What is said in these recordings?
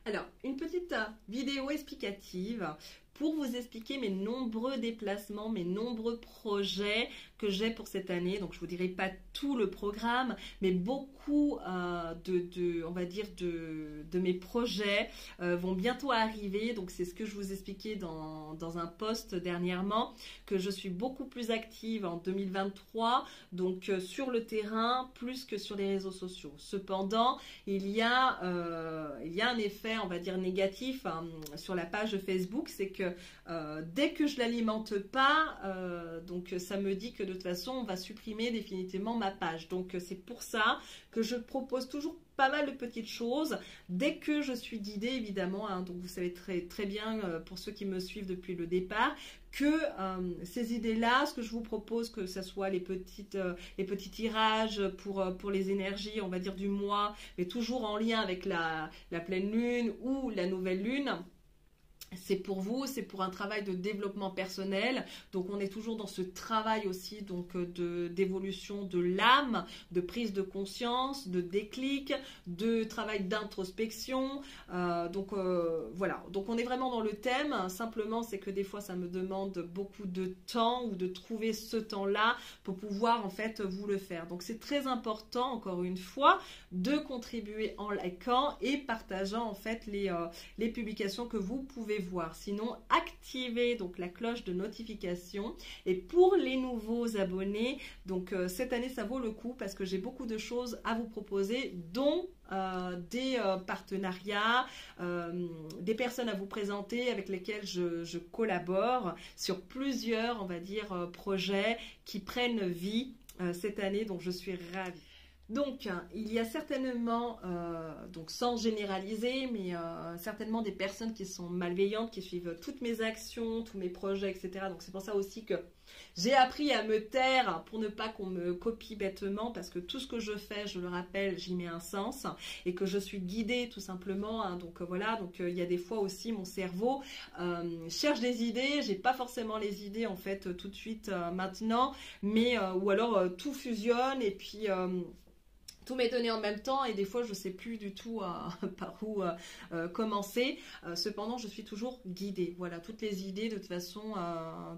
Alors, une petite vidéo explicative pour vous expliquer mes nombreux déplacements, mes nombreux projets que j'ai pour cette année. Donc, je vous dirai pas tout le programme, mais beaucoup on va dire de mes projets vont bientôt arriver. Donc, c'est ce que je vous expliquais dans un post dernièrement, que je suis beaucoup plus active en 2023, donc sur le terrain plus que sur les réseaux sociaux. Cependant, il y a un effet, on va dire, négatif sur la page Facebook, c'est que dès que je l'alimente pas, donc ça me dit que de toute façon on va supprimer définitivement ma page. Donc c'est pour ça que je propose toujours pas mal de petites choses dès que je suis guidée, évidemment, hein. Donc vous savez très bien, pour ceux qui me suivent depuis le départ, que ces idées-là, ce que je vous propose, que ce soit les petits tirages pour les énergies, on va dire, du mois, mais toujours en lien avec la pleine lune ou la nouvelle lune. C'est pour vous, c'est pour un travail de développement personnel. Donc on est toujours dans ce travail aussi donc d'évolution de l'âme, de prise de conscience, de déclic, de travail d'introspection. Voilà. Donc on est vraiment dans le thème. Simplement, c'est que des fois ça me demande beaucoup de temps ou de trouver ce temps-là pour pouvoir en fait vous le faire. Donc c'est très important, encore une fois, de contribuer en likant et partageant en fait les publications que vous pouvez voir. Sinon, activez donc la cloche de notification. Et pour les nouveaux abonnés, donc cette année ça vaut le coup parce que j'ai beaucoup de choses à vous proposer, dont des partenariats, des personnes à vous présenter avec lesquelles je collabore sur plusieurs, on va dire, projets qui prennent vie cette année. Donc je suis ravie. Donc, il y a certainement, donc sans généraliser, mais certainement des personnes qui sont malveillantes, qui suivent toutes mes actions, tous mes projets, etc. Donc, c'est pour ça aussi que j'ai appris à me taire pour ne pas qu'on me copie bêtement, parce que tout ce que je fais, je le rappelle, j'y mets un sens et que je suis guidée tout simplement, hein. Donc, voilà, donc il y a des fois aussi mon cerveau cherche des idées. J'ai pas forcément les idées en fait tout de suite maintenant, mais ou alors tout fusionne et puis tout m'est donné en même temps et des fois je ne sais plus du tout par où commencer. Cependant, je suis toujours guidée. Voilà, toutes les idées, de toute façon,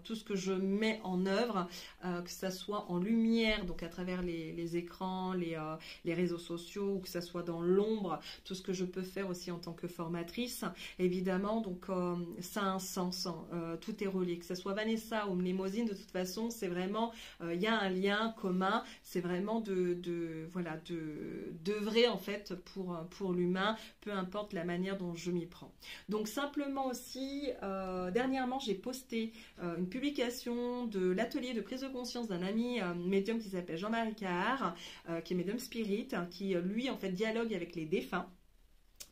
tout ce que je mets en œuvre, que ça soit en lumière, donc à travers les écrans, les réseaux sociaux, ou que ça soit dans l'ombre, tout ce que je peux faire aussi en tant que formatrice, évidemment, donc ça a un sens, hein. Tout est relié. Que ce soit Vanessa ou Mnémosine, de toute façon, c'est vraiment, il y a un lien commun. C'est vraiment voilà, d'œuvrer en fait pour l'humain, peu importe la manière dont je m'y prends. Donc simplement aussi, dernièrement j'ai posté une publication de l'atelier de prise de conscience d'un ami médium qui s'appelle Jean-Marie Cahard, qui est médium spirit, hein, qui lui en fait dialogue avec les défunts.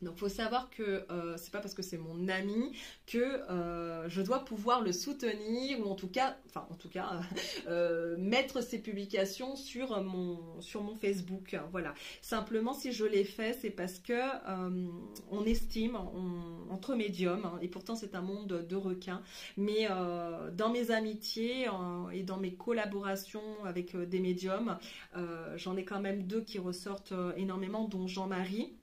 Donc, il faut savoir que c'est pas parce que c'est mon ami que je dois pouvoir le soutenir ou en tout cas mettre ses publications sur mon Facebook. Voilà. Simplement, si je l'ai fait, c'est parce que on estime entre médiums, hein, et pourtant c'est un monde de requins, mais dans mes amitiés et dans mes collaborations avec des médiums, j'en ai quand même deux qui ressortent énormément, dont Jean-Marie.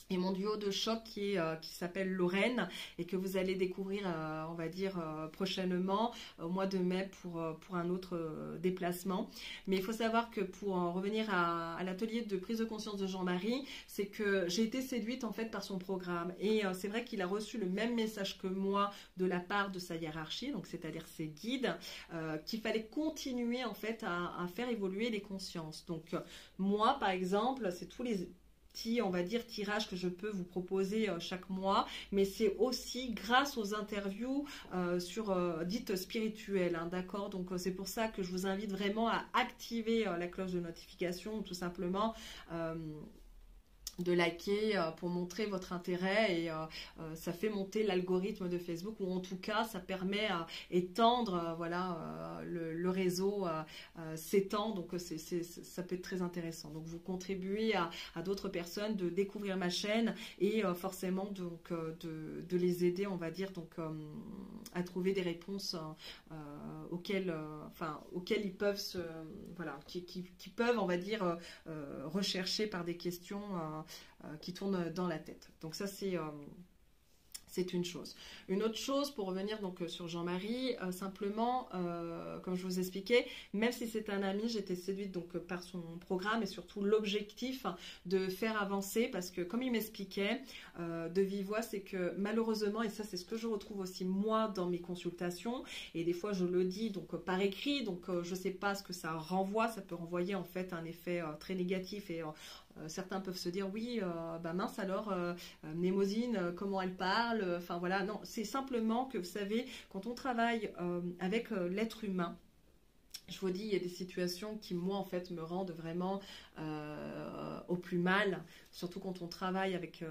Et mon duo de choc qui s'appelle Lorraine et que vous allez découvrir, on va dire, prochainement, au mois de mai pour un autre déplacement. Mais il faut savoir que pour en revenir à l'atelier de prise de conscience de Jean-Marie, c'est que j'ai été séduite en fait par son programme. Et c'est vrai qu'il a reçu le même message que moi de la part de sa hiérarchie, donc c'est-à-dire ses guides, qu'il fallait continuer en fait à faire évoluer les consciences. Donc moi, par exemple, c'est tous les on va dire tirage que je peux vous proposer chaque mois, mais c'est aussi grâce aux interviews sur dites spirituelles, hein, d'accord. Donc c'est pour ça que je vous invite vraiment à activer la cloche de notification, tout simplement de liker pour montrer votre intérêt et ça fait monter l'algorithme de Facebook, ou en tout cas ça permet à étendre voilà, le réseau s'étend, donc ça peut être très intéressant. Donc vous contribuez à d'autres personnes de découvrir ma chaîne et forcément donc de les aider, on va dire, donc à trouver des réponses auxquelles ils peuvent qui peuvent, on va dire, rechercher par des questions qui tournent dans la tête. Donc ça, c'est une chose. Une autre chose, pour revenir donc sur Jean-Marie, simplement, comme je vous expliquais, même si c'est un ami, j'étais séduite donc par son programme et surtout l'objectif de faire avancer, parce que comme il m'expliquait de vive voix, c'est que malheureusement, et ça c'est ce que je retrouve aussi moi dans mes consultations, et des fois je le dis donc par écrit, donc je sais pas ce que ça renvoie, ça peut renvoyer en fait un effet très négatif et certains peuvent se dire oui, bah mince alors, Mnémosyne, comment elle parle, enfin voilà, non, c'est simplement que vous savez, quand on travaille avec l'être humain, je vous dis, il y a des situations qui, moi, en fait, me rendent vraiment au plus mal, surtout quand on travaille avec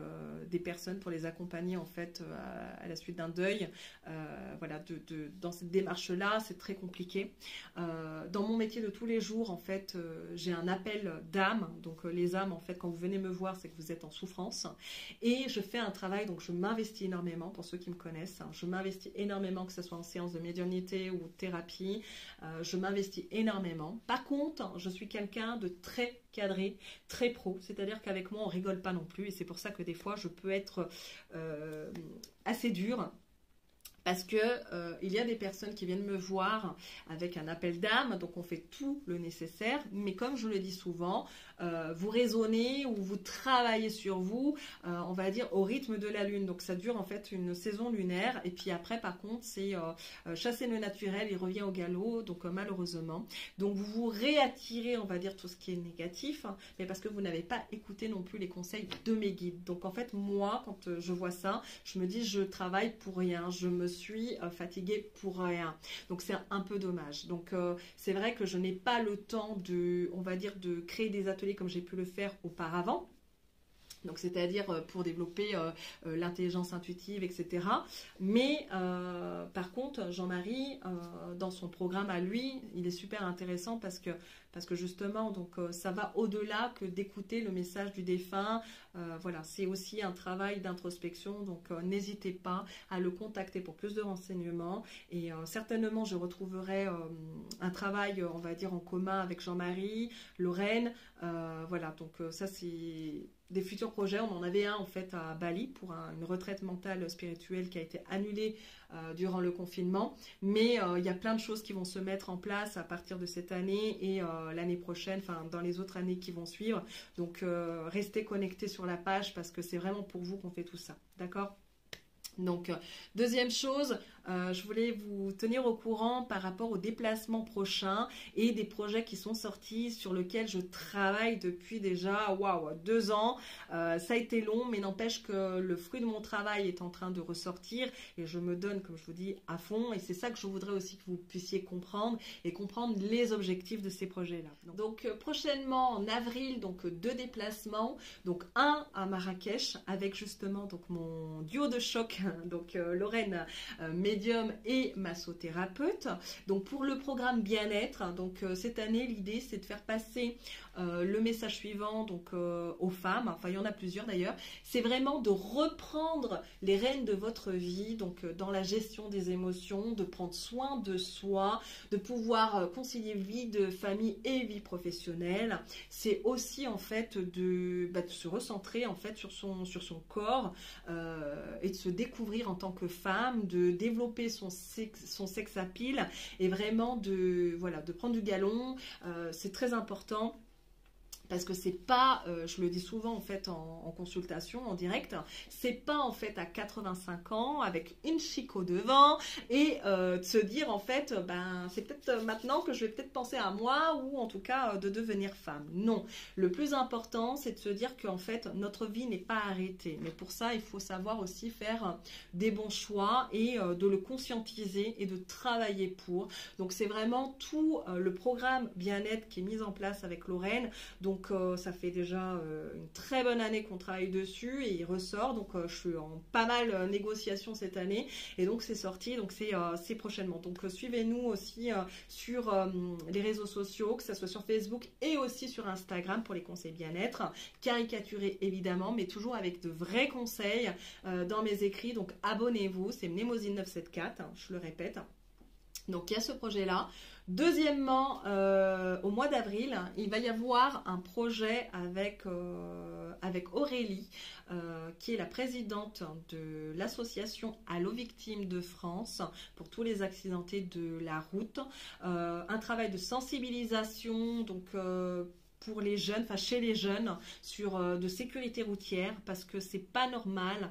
des personnes pour les accompagner, en fait, à la suite d'un deuil. Voilà, dans cette démarche-là, c'est très compliqué. Dans mon métier de tous les jours, en fait, j'ai un appel d'âme. Donc, les âmes, en fait, quand vous venez me voir, c'est que vous êtes en souffrance. Et je fais un travail, donc je m'investis énormément, pour ceux qui me connaissent. Je m'investis énormément, que ce soit en séance de médiumnité ou de thérapie. Je m'investis énormément. Par contre, je suis quelqu'un de très cadré, très pro, c'est-à-dire qu'avec moi on rigole pas non plus, et c'est pour ça que des fois je peux être assez dure. Parce que il y a des personnes qui viennent me voir avec un appel d'âme, donc on fait tout le nécessaire, mais comme je le dis souvent, vous raisonnez ou vous travaillez sur vous, on va dire au rythme de la lune. Donc ça dure en fait une saison lunaire, et puis après par contre c'est chasser le naturel, il revient au galop, donc malheureusement. Donc vous vous réattirez, on va dire, tout ce qui est négatif, hein, mais parce que vous n'avez pas écouté non plus les conseils de mes guides. Donc en fait moi, quand je vois ça, je me dis je travaille pour rien, je me suis fatiguée pour rien. Donc c'est un peu dommage. Donc c'est vrai que je n'ai pas le temps de, on va dire, de créer des ateliers comme j'ai pu le faire auparavant. Donc c'est-à-dire pour développer l'intelligence intuitive, etc. Mais par contre, Jean-Marie, dans son programme à lui, il est super intéressant parce que justement, donc ça va au-delà que d'écouter le message du défunt. Voilà, c'est aussi un travail d'introspection, donc n'hésitez pas à le contacter pour plus de renseignements. Et certainement, je retrouverai un travail, on va dire, en commun avec Jean-Marie, Lorraine. Voilà, donc ça c'est des futurs projets. On en avait un en fait à Bali pour une retraite mentale spirituelle qui a été annulée durant le confinement, mais il y a plein de choses qui vont se mettre en place à partir de cette année et l'année prochaine, enfin dans les autres années qui vont suivre. Donc restez connectés sur la page parce que c'est vraiment pour vous qu'on fait tout ça, d'accord? Donc, deuxième chose, je voulais vous tenir au courant par rapport aux déplacements prochains et des projets qui sont sortis sur lesquels je travaille depuis déjà 2 ans. Ça a été long, mais n'empêche que le fruit de mon travail est en train de ressortir et je me donne, comme je vous dis, à fond. Et c'est ça que je voudrais aussi que vous puissiez comprendre et comprendre les objectifs de ces projets-là. Donc, prochainement, en avril, donc 2 déplacements. Donc, un à Marrakech avec justement donc, mon duo de choc, donc Lorraine, médium et massothérapeute. Donc pour le programme bien-être, donc cette année l'idée c'est de faire passer le message suivant donc aux femmes, enfin il y en a plusieurs d'ailleurs, c'est vraiment de reprendre les rênes de votre vie, donc dans la gestion des émotions, de prendre soin de soi, de pouvoir concilier vie de famille et vie professionnelle. C'est aussi en fait de se recentrer en fait sur son corps et de se découvrir en tant que femme, de développer son sex appeal et vraiment de prendre du galon. C'est très important. Parce que c'est pas, je le dis souvent en fait en consultation, en direct, c'est pas en fait à 85 ans avec une chico devant et de se dire en fait, c'est peut-être maintenant que je vais peut-être penser à moi ou en tout cas de devenir femme. Non, le plus important c'est de se dire qu'en fait notre vie n'est pas arrêtée. Mais pour ça il faut savoir aussi faire des bons choix et de le conscientiser et de travailler pour. Donc c'est vraiment tout le programme bien-être qui est mis en place avec Lorraine. Donc ça fait déjà une très bonne année qu'on travaille dessus et il ressort. Donc je suis en pas mal négociation cette année et donc c'est sorti. Donc c'est prochainement. Donc suivez-nous aussi sur les réseaux sociaux, que ce soit sur Facebook et aussi sur Instagram pour les conseils bien-être. Caricaturés évidemment, mais toujours avec de vrais conseils dans mes écrits. Donc abonnez-vous, c'est Mnémosyne 974, je le répète. Donc il y a ce projet-là. Deuxièmement, au mois d'avril, il va y avoir un projet avec Aurélie, qui est la présidente de l'association Allo Victimes de France pour tous les accidentés de la route. Un travail de sensibilisation, donc pour les jeunes, enfin chez les jeunes, sur de sécurité routière, parce que c'est pas normal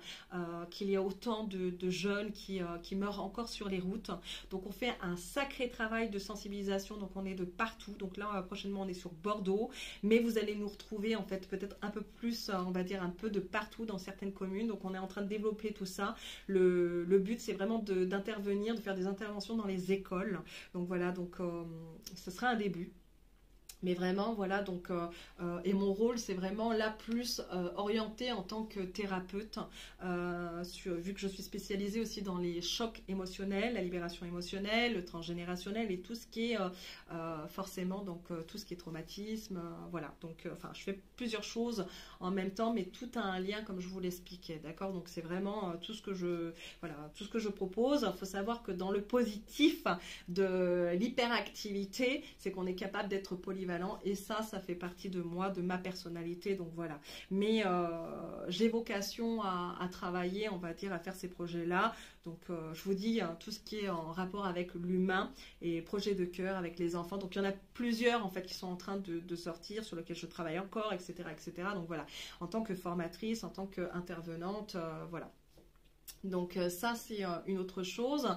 qu'il y ait autant de jeunes qui meurent encore sur les routes. Donc on fait un sacré travail de sensibilisation, donc on est de partout. Donc là prochainement on est sur Bordeaux, mais vous allez nous retrouver en fait peut-être un peu plus, on va dire un peu de partout dans certaines communes. Donc on est en train de développer tout ça. Le but c'est vraiment d'intervenir, de faire des interventions dans les écoles. Donc voilà, donc ce sera un début. Mais vraiment, voilà, donc, et mon rôle, c'est vraiment là plus orienté en tant que thérapeute, vu que je suis spécialisée aussi dans les chocs émotionnels, la libération émotionnelle, le transgénérationnel et tout ce qui est forcément, donc tout ce qui est traumatisme, voilà. Donc, enfin, je fais plusieurs choses en même temps, mais tout a un lien, comme je vous l'expliquais, d'accord? Donc, c'est vraiment tout ce que je propose. Il faut savoir que dans le positif de l'hyperactivité, c'est qu'on est capable d'être polyvalent. Et ça fait partie de moi, de ma personnalité, donc voilà. Mais j'ai vocation à travailler, on va dire, à faire ces projets-là. Donc je vous dis, tout ce qui est en rapport avec l'humain et projet de cœur avec les enfants. Donc il y en a plusieurs en fait qui sont en train de sortir, sur lesquels je travaille encore, etc., etc. Donc voilà, en tant que formatrice, en tant qu'intervenante, voilà. Donc ça c'est une autre chose.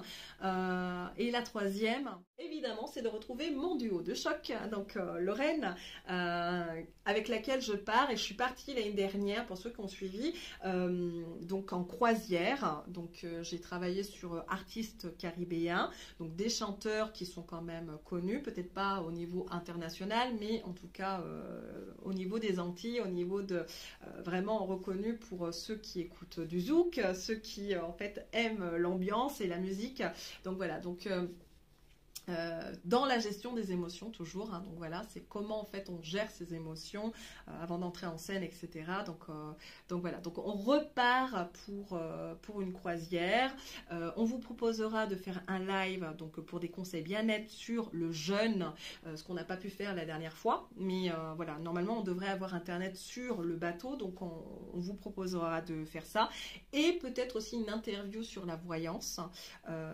Et la troisième, évidemment, c'est de retrouver mon duo de choc, donc Lorraine, avec laquelle je pars, et je suis partie l'année dernière, pour ceux qui ont suivi, donc en croisière. Donc j'ai travaillé sur artistes caribéens, donc des chanteurs qui sont quand même connus, peut-être pas au niveau international, mais en tout cas au niveau des Antilles, au niveau de vraiment reconnus pour ceux qui écoutent du zouk, ceux qui en fait aiment l'ambiance et la musique. Donc voilà, donc dans la gestion des émotions toujours, hein, donc voilà, c'est comment en fait on gère ses émotions avant d'entrer en scène, etc. Donc voilà, donc on repart pour une croisière. On vous proposera de faire un live donc pour des conseils bien-être sur le jeûne, ce qu'on n'a pas pu faire la dernière fois, mais voilà, normalement on devrait avoir internet sur le bateau, donc on vous proposera de faire ça, et peut-être aussi une interview sur la voyance.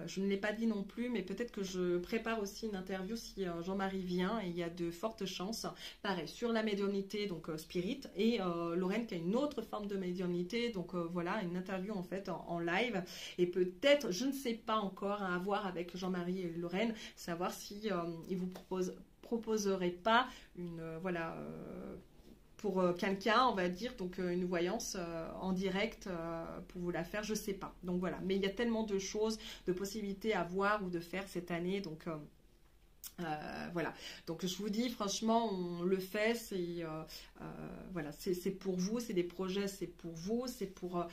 Je ne l'ai pas dit non plus, mais peut-être que je prépare aussi une interview si Jean-Marie vient, et il y a de fortes chances, pareil, sur la médiumnité, donc spirit, et Lorraine qui a une autre forme de médiumnité, donc voilà, une interview en fait en live, et peut-être, je ne sais pas encore, à voir avec Jean-Marie et Lorraine, savoir si ils vous proposeraient pas une, voilà, pour quelqu'un, on va dire, donc une voyance en direct pour vous la faire, je sais pas. Donc voilà, mais il y a tellement de choses, de possibilités à voir ou de faire cette année, donc voilà. Donc je vous dis, franchement, on le fait, c'est voilà, c'est pour vous, c'est des projets, c'est pour vous, c'est pour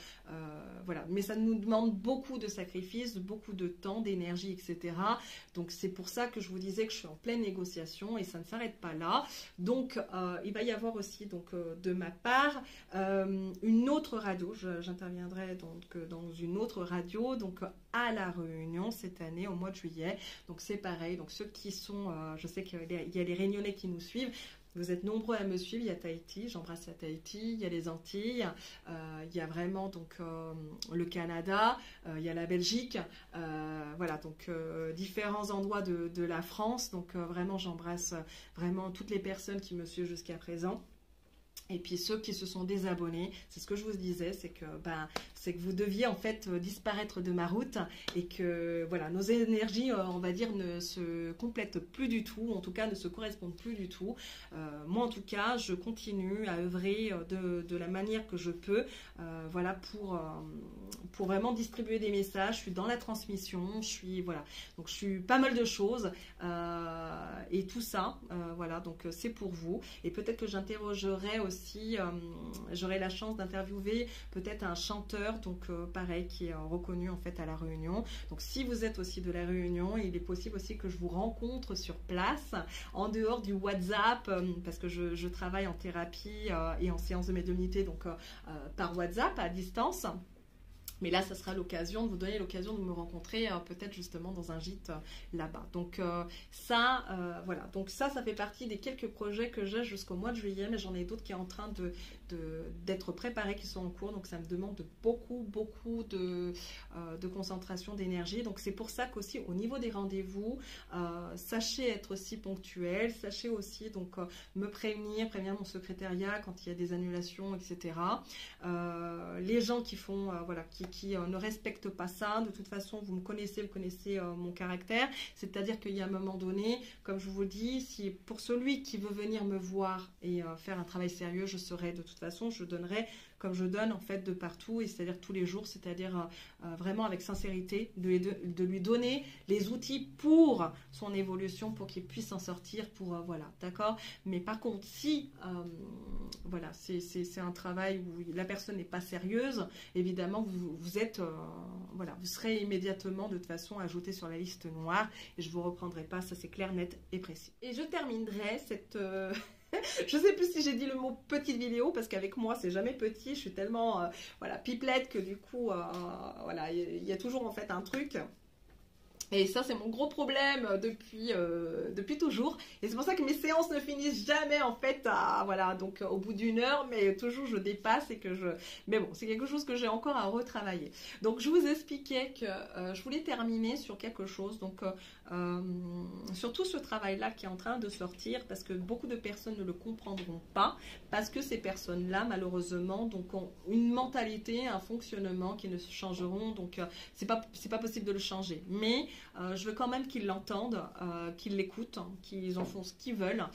voilà. Mais ça nous demande beaucoup de sacrifices, beaucoup de temps, d'énergie, etc. Donc c'est pour ça que je vous disais que je suis en pleine négociation, et ça ne s'arrête pas là. Donc il va y avoir aussi, donc de ma part, une autre radio. J'interviendrai donc dans une autre radio, donc à La Réunion cette année au mois de juillet. Donc c'est pareil, donc ceux qui sont, je sais qu'il y a les Réunionnais qui nous suivent. Vous êtes nombreux à me suivre. Il y a Tahiti, j'embrasse à Tahiti, il y a les Antilles, il y a vraiment donc le Canada, il y a la Belgique, voilà, donc différents endroits de la France. Donc vraiment, j'embrasse vraiment toutes les personnes qui me suivent jusqu'à présent. Et puis ceux qui se sont désabonnés, c'est ce que je vous disais, c'est que vous deviez en fait disparaître de ma route, et que voilà, nos énergies, on va dire, ne se complètent plus du tout, en tout cas ne se correspondent plus du tout. Moi en tout cas, je continue à œuvrer de la manière que je peux, voilà, pour vraiment distribuer des messages. Je suis dans la transmission, je suis, voilà, donc je suis pas mal de choses, et tout ça, voilà, donc c'est pour vous. Et peut-être que j'interrogerai aussi, j'aurai la chance d'interviewer peut-être un chanteur, donc pareil, qui est reconnu en fait à La Réunion. Donc si vous êtes aussi de La Réunion, il est possible aussi que je vous rencontre sur place, en dehors du WhatsApp, parce que je travaille en thérapie et en séance de médiumnité, donc par WhatsApp à distance. Mais là, ça sera l'occasion de vous donner l'occasion de me rencontrer peut-être justement dans un gîte là-bas. Donc voilà. Donc ça fait partie des quelques projets que j'ai jusqu'au mois de juillet, mais j'en ai d'autres qui sont en train d'être préparés, qui sont en cours. Donc ça me demande beaucoup de concentration, d'énergie. Donc c'est pour ça qu'aussi au niveau des rendez-vous, sachez être aussi ponctuel, sachez aussi donc me prévenir mon secrétariat quand il y a des annulations, etc. Les gens qui font qui ne respectent pas ça, de toute façon vous connaissez mon caractère, c'est-à-dire qu'il y a un moment donné, comme je vous dis, si pour celui qui veut venir me voir et faire un travail sérieux, je serai de toute façon, je donnerai comme je donne en fait de partout, et c'est-à-dire tous les jours, c'est-à-dire vraiment avec sincérité, de lui donner les outils pour son évolution, pour qu'il puisse s'en sortir, voilà, d'accord. Mais par contre, si voilà, c'est un travail où la personne n'est pas sérieuse, évidemment vous êtes voilà, vous serez immédiatement de toute façon ajouté sur la liste noire, et je vous reprendrai pas, ça c'est clair, net et précis. Et je terminerai cette je sais plus si j'ai dit le mot petite vidéo, parce qu'avec moi c'est jamais petit, je suis tellement voilà, pipelette, que du coup voilà, il y a toujours en fait un truc. Et ça, c'est mon gros problème depuis toujours. Et c'est pour ça que mes séances ne finissent jamais, en fait, voilà, donc au bout d'une heure, mais toujours je dépasse et que je... Mais bon, c'est quelque chose que j'ai encore à retravailler. Donc, je vous expliquais que je voulais terminer sur quelque chose, donc sur tout ce travail-là qui est en train de sortir, parce que beaucoup de personnes ne le comprendront pas, parce que ces personnes-là, malheureusement, donc ont une mentalité, un fonctionnement qui ne se changeront, donc c'est pas possible de le changer. Mais je veux quand même qu'ils l'entendent, qu'ils l'écoutent, qu'ils en font ce qu'ils veulent.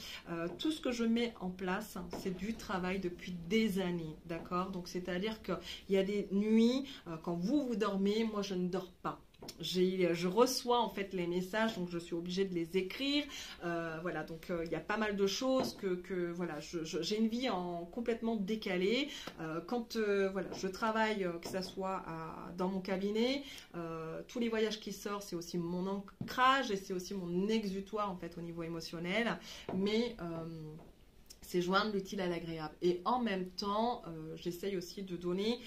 Tout ce que je mets en place, c'est du travail depuis des années, d'accord? Donc c'est-à-dire qu'il y a des nuits, quand vous dormez, moi je ne dors pas. Je reçois en fait les messages, donc je suis obligée de les écrire. Voilà, donc il y a pas mal de choses que voilà, j'ai une vie complètement décalée. Quand voilà, je travaille, que ça soit dans mon cabinet, tous les voyages qui sortent, c'est aussi mon ancrage et c'est aussi mon exutoire en fait au niveau émotionnel. Mais c'est joindre l'utile à l'agréable. Et en même temps, j'essaye aussi de donner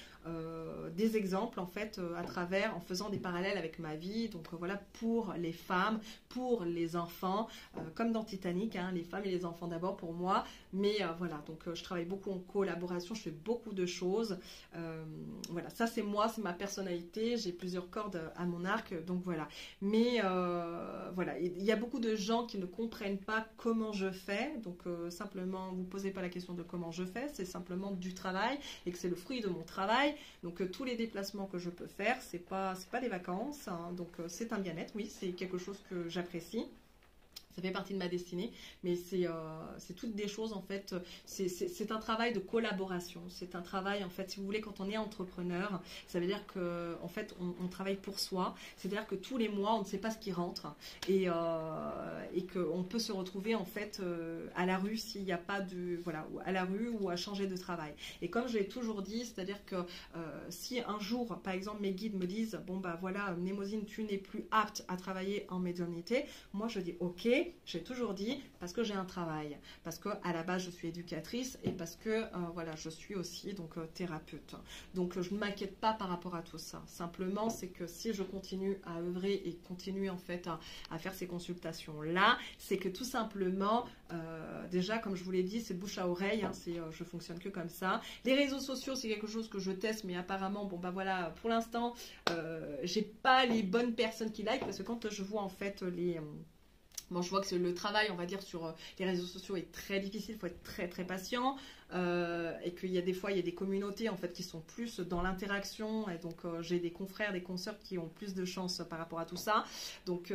des exemples en fait en faisant des parallèles avec ma vie, donc voilà, pour les femmes, pour les enfants, comme dans Titanic, hein, les femmes et les enfants d'abord pour moi, mais voilà, donc je travaille beaucoup en collaboration, je fais beaucoup de choses, voilà, ça c'est moi, c'est ma personnalité, j'ai plusieurs cordes à mon arc, donc voilà, mais voilà, il y a beaucoup de gens qui ne comprennent pas comment je fais, donc simplement, vous posez pas la question de comment je fais, c'est simplement du travail, et que c'est le fruit de mon travail. Donc tous les déplacements que je peux faire, c'est pas des vacances, hein, donc c'est un bien-être, oui, c'est quelque chose que j'apprécie. Ça fait partie de ma destinée, mais c'est toutes des choses en fait, c'est un travail de collaboration, c'est un travail en fait, si vous voulez, quand on est entrepreneur, ça veut dire que en fait on travaille pour soi, c'est-à-dire que tous les mois on ne sait pas ce qui rentre et qu'on peut se retrouver en fait à la rue s'il n'y a pas de, voilà, à la rue ou à changer de travail. Et comme je l'ai toujours dit, c'est-à-dire que si un jour par exemple mes guides me disent bon bah voilà Mnemosyne, tu n'es plus apte à travailler en médiumnité, moi je dis ok. J'ai toujours dit parce que j'ai un travail, parce que à la base je suis éducatrice et parce que voilà, je suis aussi donc thérapeute. Donc je ne m'inquiète pas par rapport à tout ça. Simplement c'est que si je continue à œuvrer et continuer en fait à faire ces consultations là, c'est que tout simplement déjà comme je vous l'ai dit, c'est bouche à oreille, hein, je fonctionne que comme ça. Les réseaux sociaux c'est quelque chose que je teste, mais apparemment bon bah voilà, pour l'instant j'ai pas les bonnes personnes qui like, parce que quand je vois en fait bon, je vois que le travail, on va dire, sur les réseaux sociaux est très difficile, il faut être très très patient, et qu'il y a des fois, il y a des communautés en fait qui sont plus dans l'interaction, et donc j'ai des confrères, des consoeurs qui ont plus de chance par rapport à tout ça. Donc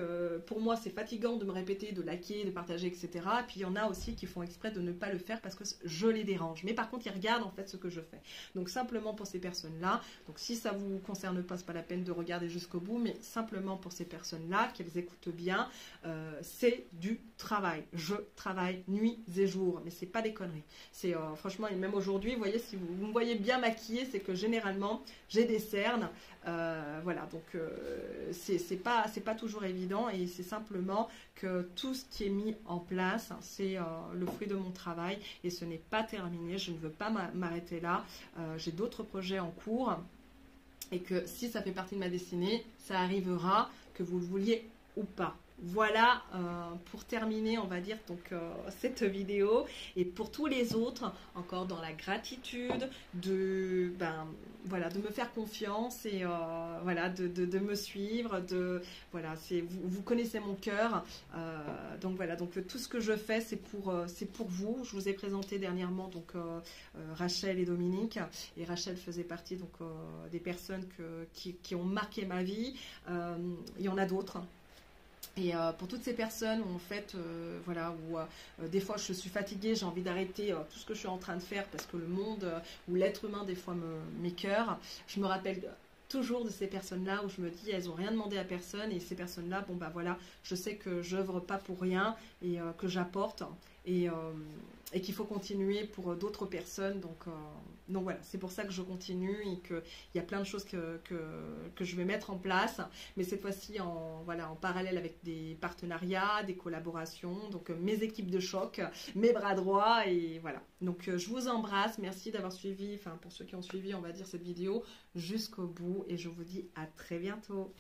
pour moi, c'est fatigant de me répéter, de liker, de partager, etc. Et puis il y en a aussi qui font exprès de ne pas le faire parce que je les dérange. Mais par contre, ils regardent en fait ce que je fais. Donc simplement pour ces personnes-là, donc si ça vous concerne pas, c'est pas la peine de regarder jusqu'au bout, mais simplement pour ces personnes-là, qu'elles écoutent bien, c'est du travail. Je travaille nuit et jour, mais c'est pas des conneries. C'est franchement, et même aujourd'hui, vous voyez, si vous me voyez bien maquillée, c'est que généralement j'ai des cernes, voilà, donc c'est pas toujours évident, et c'est simplement que tout ce qui est mis en place, c'est le fruit de mon travail, et ce n'est pas terminé. Je ne veux pas m'arrêter là, j'ai d'autres projets en cours. et que si ça fait partie de ma destinée, ça arrivera, que vous le vouliez ou pas. Voilà pour terminer, on va dire, donc cette vidéo. Et pour tous les autres, encore dans la gratitude voilà, de me faire confiance et voilà, de me suivre. Voilà, vous connaissez mon cœur. Donc voilà, donc tout ce que je fais, c'est pour vous. Je vous ai présenté dernièrement donc Rachel et Dominique. Et Rachel faisait partie donc des personnes qui ont marqué ma vie. Il y en a d'autres. Et pour toutes ces personnes où en fait, voilà, où des fois je suis fatiguée, j'ai envie d'arrêter tout ce que je suis en train de faire parce que le monde ou l'être humain des fois m'écœure, je me rappelle toujours de ces personnes-là où je me dis elles n'ont rien demandé à personne et ces personnes-là, bon bah voilà, je sais que j'œuvre pas pour rien et que j'apporte et qu'il faut continuer pour d'autres personnes. Donc voilà, c'est pour ça que je continue et qu'il y a plein de choses que je vais mettre en place, mais cette fois-ci voilà, en parallèle avec des partenariats, des collaborations, donc mes équipes de choc, mes bras droits et voilà. Donc je vous embrasse, merci d'avoir suivi, enfin pour ceux qui ont suivi, on va dire cette vidéo jusqu'au bout et je vous dis à très bientôt.